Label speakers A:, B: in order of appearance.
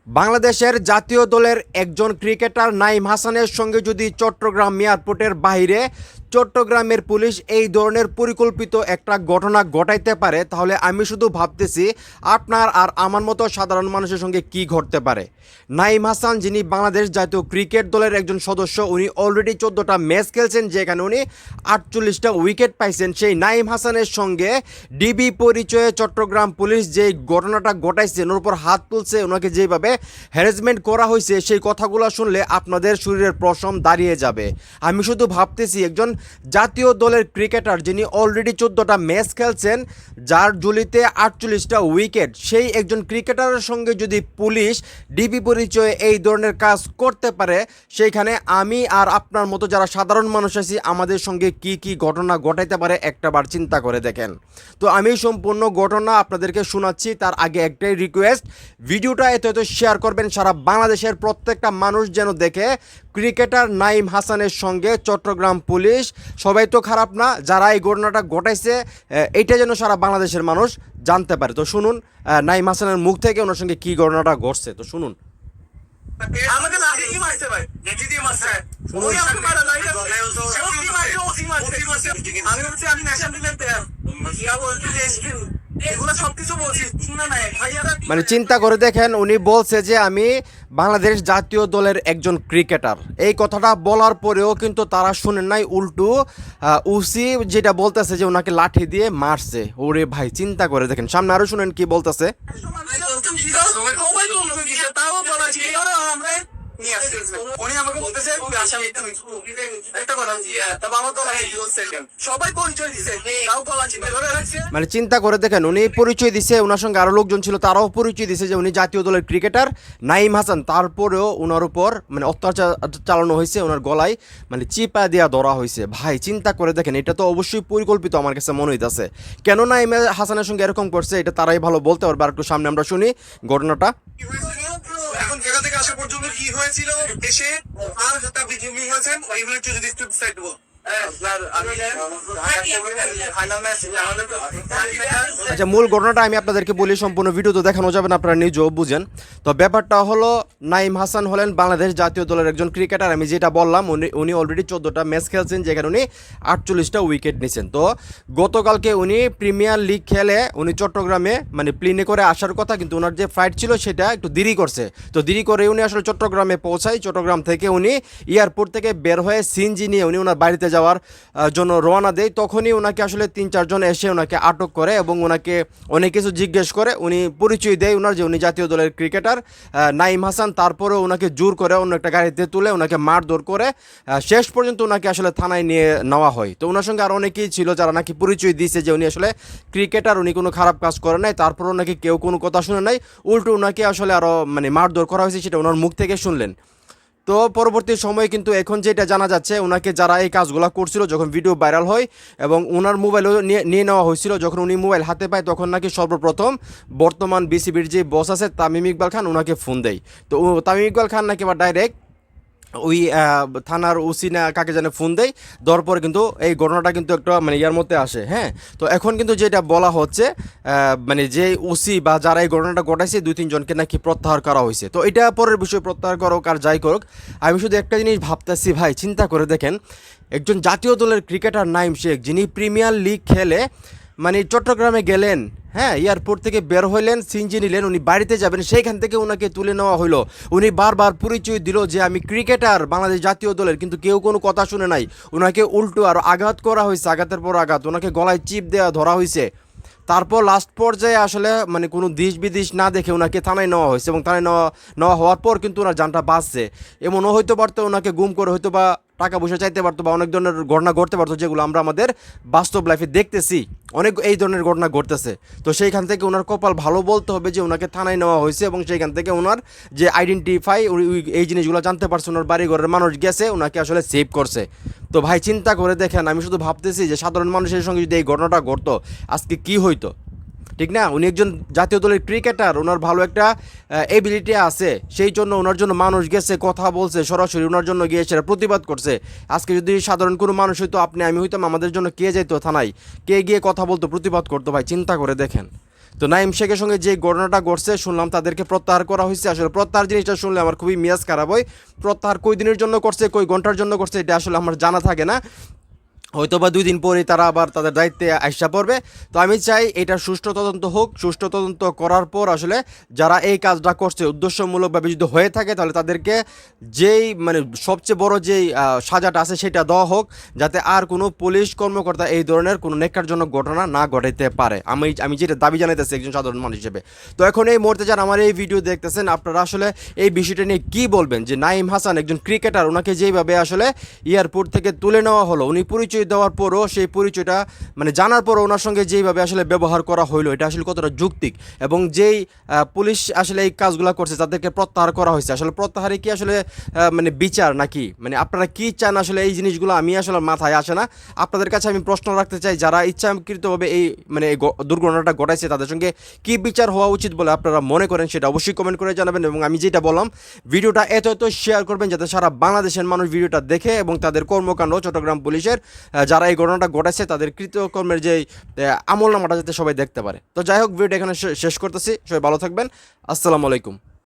A: বাংলাদেশের জাতীয় দলের একজন ক্রিকেটার নাইম হাসানের সঙ্গে যদি চট্টগ্রাম এয়ারপোর্টের বাইরে চট্টগ্রামের পুলিশ এই ধরনের পরিকল্পিত একটা ঘটনা ঘটাইতে পারে, তাহলে আমি শুধু ভাবতেছি আপনার আর আমার মতো সাধারণ মানুষের সঙ্গে কি ঘটতে পারে। নাইম হাসান, যিনি বাংলাদেশ জাতীয় ক্রিকেট দলের একজন সদস্য, উনি অলরেডি 14টা ম্যাচ খেলছেন, যেখানে উনি 48টা উইকেট পাইছেন। সেই নাইম হাসানের সঙ্গে ডিবি পরিচয়ে চট্টগ্রাম পুলিশ যে ঘটনাটা ঘটাইছে, ওর উপর হাত তুলছে, ওনাকে যেভাবে হ্যারাসমেন্ট করা হয়েছে, সেই কথাগুলো শুনলে আপনাদের শরীরের পশম দাঁড়িয়ে যাবে। আমি শুধু ভাবতেছি একজন জাতীয় দলের ক্রিকেটার, যিনি অলরেডি 14টা ম্যাচ খেলছেন, যার ঝুলিতে 48টা উইকেট, সেই একজন ক্রিকেটারের সঙ্গে যদি পুলিশ ডিবি পরিচয়ে এই ধরনের কাজ করতে পারে, সেইখানে আমি আর আপনার মতো যারা সাধারণ মানুষ আছি, আমাদের সঙ্গে কি কি ঘটনা ঘটাইতে পারে একটাবার চিন্তা করে দেখেন। তো আমি সম্পূর্ণ ঘটনা আপনাদেরকে শোনাচ্ছি, তার আগে একটাই রিকোয়েস্ট, ভিডিওটা এত শেয়ার করবেন, সারা বাংলাদেশের প্রত্যেকটা মানুষ যেন দেখে ক্রিকেটার নাইম হাসানের সঙ্গে চট্টগ্রাম পুলিশ সবাই তো খারাপ না, যারা এই ঘটনাটা ঘটাইছে এইটা যেন সারা বাংলাদেশের মানুষ জানতে পারে। তো শুনুন নাইম হাসানের মুখ থেকে ওনার সঙ্গে কি ঘটনাটা ঘটছে, তো শুনুন।
B: আমাকে লাঠি দিয়ে মারছে ভাই, লাঠি দিয়ে মারছে। ওই আমাকে মারা নাই, ওসি মারছে, ওসি মারছে। আমি বলছি আমি ন্যাশনাল টিমের প্লেয়ার, ইয়া বলছি যে এগুলো সবকিছু বলছি, শুনে নাই ভাইয়ারা।
A: মানে চিন্তা করে দেখেন, উনি বলছে যে আমি বাংলাদেশ জাতীয় দলের একজন ক্রিকেটার। এই কথাটা বলার পরেও কিন্তু তারা শুনেন নাই, উল্টো উসি যেটা বলতেছে যে ওনাকে লাঠি দিয়ে মারছে। ওরে ভাই, চিন্তা করে দেখেন, সামনে আরো শুনেন কি বলতেছে।
B: তাও বলা ছিল আমরা নিয়ে আসছি। উনি আমাকে বলতেছে আসামি একটা কথা, তবে আমার তো সবাই পরিচয় দিছে, তাও বলা ছিল ধরে রাখছে।
A: মানে চিন্তা করে দেখেন, উনি পরিচয় দিছে, ওনার সঙ্গে আরো লোকজন ছিল, তারাও পরিচয় দিছে যে উনি জাতীয় দলের ক্রিকেটার নাইম হাসান। তারপরেও ওনার উপর মানে অত্যাচার চালানো হয়েছে, ওনার গলায় মানে চিপা দিয়া ধরা হয়েছে। ভাই চিন্তা করে দেখেন, এটা তো অবশ্যই পরিকল্পিত আমার কাছে মনে হইতেছে। কেন নাইম হাসানের সঙ্গে এরকম করছে এটা তারাই ভালো বলতে পারবে। আর একটু সামনে আমরা শুনি ঘটনাটা।
B: এখন জায়গা থেকে আসা পর্যন্ত কি হয়েছিল, এসে আর একটা বিজিবি হয়েছেন, ওইগুলো একটু যদি একটু সাইড দেবো।
A: আচ্ছা, মূল ঘটনাটা আমি আপনাদেরকে বলি, সম্পূর্ণ ভিডিও তো দেখানো যাবে না, আপনারা নিজেও বুঝেন। তো ব্যাপারটা হলো, নাইম হাসান হলেন বাংলাদেশ জাতীয় দলের একজন ক্রিকেটার। আমি যেটা বললাম, উনি অলরেডি 14টা ম্যাচ খেলছেন, যেখানে উনি 48টা উইকেট নিয়েছেন। তো গতকালকে উনি প্রিমিয়ার লিগ খেলে উনি চট্টগ্রামে মানে প্লেনে করে আসার কথা, কিন্তু ওনার যে ফ্লাইট ছিল সেটা একটু দেরি করছে। তো দেরি করে উনি আসলে চট্টগ্রামে পৌঁছায়। চট্টগ্রাম থেকে উনি এয়ারপোর্ট থেকে বের হয়ে সিএনজি নিয়ে উনি ওনার বাড়িতে যাওয়ার জন্য রওনা দেয়। তখনই ওনাকে আসলে 3-4 জন এসে ওনাকে আটক করে এবং ওনাকে অনেক কিছু জিজ্ঞেস করে। উনি পরিচয় দেয় ওনার যে উনি জাতীয় দলের ক্রিকেটার নাইম হাসান। তারপরে ওনাকে জোর করে অন্য একটা গাড়িতে তুলে ওনাকে মারধর করে শেষ পর্যন্ত ওনাকে আসলে থানায় নিয়ে নেওয়া হয়। তো ওনার সঙ্গে আর অনেকেই ছিল যারা নাকি পরিচয় দিয়েছে যে উনি আসলে ক্রিকেটার, উনি কোনো খারাপ কাজ করে নাই। তারপরও নাকি কেউ কোনো কথা শুনে নাই, উল্টো ওনাকে আসলে আরও মানে মারধর করা হয়েছে, সেটা ওনার মুখ থেকে শুনলেন। তো পরবর্তী সময়ে কিন্তু এখন যেটা জানা যাচ্ছে, ওনাকে যারা এই কাজগুলো করছিল, যখন ভিডিও ভাইরাল হয় এবং ওনার মোবাইলও নিয়ে নেওয়া হয়েছিল, যখন উনি মোবাইল হাতে পায় তখন নাকি সর্বপ্রথম বর্তমান বিসিবির যে বস আছে তামিম ইকবাল খান, ওনাকে ফোন দেয়। তো তামিম ইকবাল খান নাকি বা ডাইরেক্ট ওই থানার ওসি না কাকে জানে ফোন দেয়, দেওয়ার পরে কিন্তু এই ঘটনাটা কিন্তু একটা মানে ইয়ার মধ্যে আসে। হ্যাঁ, তো এখন কিন্তু যেটা বলা হচ্ছে মানে যে ওসি বা যারা এই ঘটনাটা ঘটাইছে 2-3 জনকে নাকি প্রত্যাহার করা হয়েছে। তো এটা পরের বিষয়, প্রত্যাহার করুক আর যাই করুক, আমি শুধু একটা জিনিস ভাবতেছি ভাই, চিন্তা করে দেখেন, একজন জাতীয় দলের ক্রিকেটার নাইম শেখ, যিনি প্রিমিয়ার লিগ খেলে মানে চট্টগ্রামে গেলেন, হ্যাঁ এয়ারপোর্ট থেকে বের হইলেন, সিএনজি নিলেন, উনি বাড়িতে যাবেন, সেইখান থেকে ওনাকে তুলে নেওয়া হলো। উনি বারবার পরিচয় দিল যে আমি ক্রিকেটার বাংলাদেশ জাতীয় দলের, কিন্তু কেউ কোনো কথা শুনে নাই। ওনাকে উল্টো আরও আঘাত করা হয়েছে, আঘাতের পর আঘাত, ওনাকে গলায় চিপ দেওয়া ধরা হয়েছে। তারপর লাস্ট পর্যায়ে আসলে মানে কোনো দিশ বিদিশ না দেখে ওনাকে থানায় নেওয়া হয়েছে এবং থানায় নেওয়া হওয়ার পর কিন্তু ওনার জানটা বাঁচছে। এমনও হইতে পারতো ওনাকে গুম করে হয়তো বা টাকা পয়সা চাইতে পারতো বা অনেক ধরনের ঘটনা ঘটতে পারতো, যেগুলো আমরা আমাদের বাস্তব লাইফে দেখতেছি, অনেক এই ধরনের ঘটনা ঘটতেছে। তো সেইখান থেকে ওনার কপাল ভালো বলতে হবে যে ওনাকে থানায় নেওয়া হয়েছে এবং সেইখান থেকে ওনার যে আইডেন্টিফাই এই জিনিসগুলো জানতে পারছে, ওনার বাড়ি ঘরের মানুষ গেছে, ওনাকে আসলে সেভ করছে। তো ভাই চিন্তা করে দেখেন, আমি শুধু ভাবতেছি যে সাধারণ মানুষের সঙ্গে যদি এই ঘটনাটা ঘটতো আজকে কি হইতো, ঠিক না? উনি একজন জাতীয় দলের ক্রিকেটার, ওনার ভালো একটা এবিলিটি আছে, সেই জন্য ওনার জন্য মানুষ গেছে, কথা বলছে, সরাসরি ওনার জন্য গিয়ে সেটা প্রতিবাদ করছে। আজকে যদি সাধারণ কোনো মানুষ হইতো, আপনি আমি হইতাম, আমাদের জন্য কে যেত থানায়, কে গিয়ে কথা বলতো, প্রতিবাদ করতো? ভাই চিন্তা করে দেখেন। তো নাইম শেখের সঙ্গে যে ঘটনাটা ঘটছে শুনলাম তাদেরকে প্রত্যাহার করা হয়েছে। আসলে প্রত্যাহার জিনিসটা শুনলে আমার খুবই মেজাজ খারাপ হয়। প্রত্যাহার কই দিনের জন্য করছে, কই ঘন্টার জন্য করছে, এটা আসলে আমার জানা থাকে না। হয়তো বা 2 দিন পরেই তারা আবার তাদের দায়িত্বে আইসা পড়বে। তো আমি চাই এটার সুষ্ঠু তদন্ত হোক। সুষ্ঠু তদন্ত করার পর আসলে যারা এই কাজটা করছে উদ্দেশ্যমূলকভাবে যদি হয়ে থাকে তাহলে তাদেরকে যেই মানে সবচেয়ে বড় যেই সাজাটা আছে সেটা দেওয়া হোক, যাতে আর কোনো পুলিশ কর্মকর্তা এই ধরনের কোনো ন্যাক্কারজনক ঘটনা না ঘটাইতে পারে। আমি যেটা দাবি জানাইতেছি একজন সাধারণ মানুষ হিসেবে। তো এখন এই মুহূর্তে যারা আমার এই ভিডিও দেখতেছেন আপনারা আসলে এই বিষয়টা নিয়ে কী বলবেন, যে নাইম হাসান একজন ক্রিকেটার, ওনাকে যেইভাবে আসলে এয়ারপোর্ট থেকে তুলে নেওয়া হলো, উনি পরিচয় দেওয়ার পরও সেই পরিচয়টা মানে জানার পরও ওনার সঙ্গে যেইভাবে আসলে ব্যবহার করা হইলো এটা আসলে কতটা যৌক্তিক, এবং যেই পুলিশ আসলে এই কাজগুলো করছে তাদেরকে প্রত্যাহার করা হয়েছে, আসলে প্রত্যাহারে কি আসলে মানে বিচার নাকি, মানে আপনারা কি চান আসলে এই জিনিসগুলো আমি আসলে মাথায় আসে না। আপনাদের কাছে আমি প্রশ্ন রাখতে চাই, যারা ইচ্ছাকৃতভাবে এই মানে এই দুর্ঘটনাটা ঘটাইছে তাদের সঙ্গে কি বিচার হওয়া উচিত বলে আপনারা মনে করেন সেটা অবশ্যই কমেন্ট করে জানাবেন। এবং আমি যেটা বললাম ভিডিওটা এত শেয়ার করবেন যাতে সারা বাংলাদেশের মানুষ ভিডিওটা দেখে এবং তাদের কর্মকাণ্ড চট্টগ্রাম পুলিশের যারা এই ঘটনাটা ঘটাচ্ছে তাদের কৃতকর্মের যে আমলনামাটা যাতে সবাই দেখতে পারে। তো যাই হোক, ভিডিওটা এখানে শেষ করতেছি। সবাই ভালো থাকবেন। আসসালামু আলাইকুম।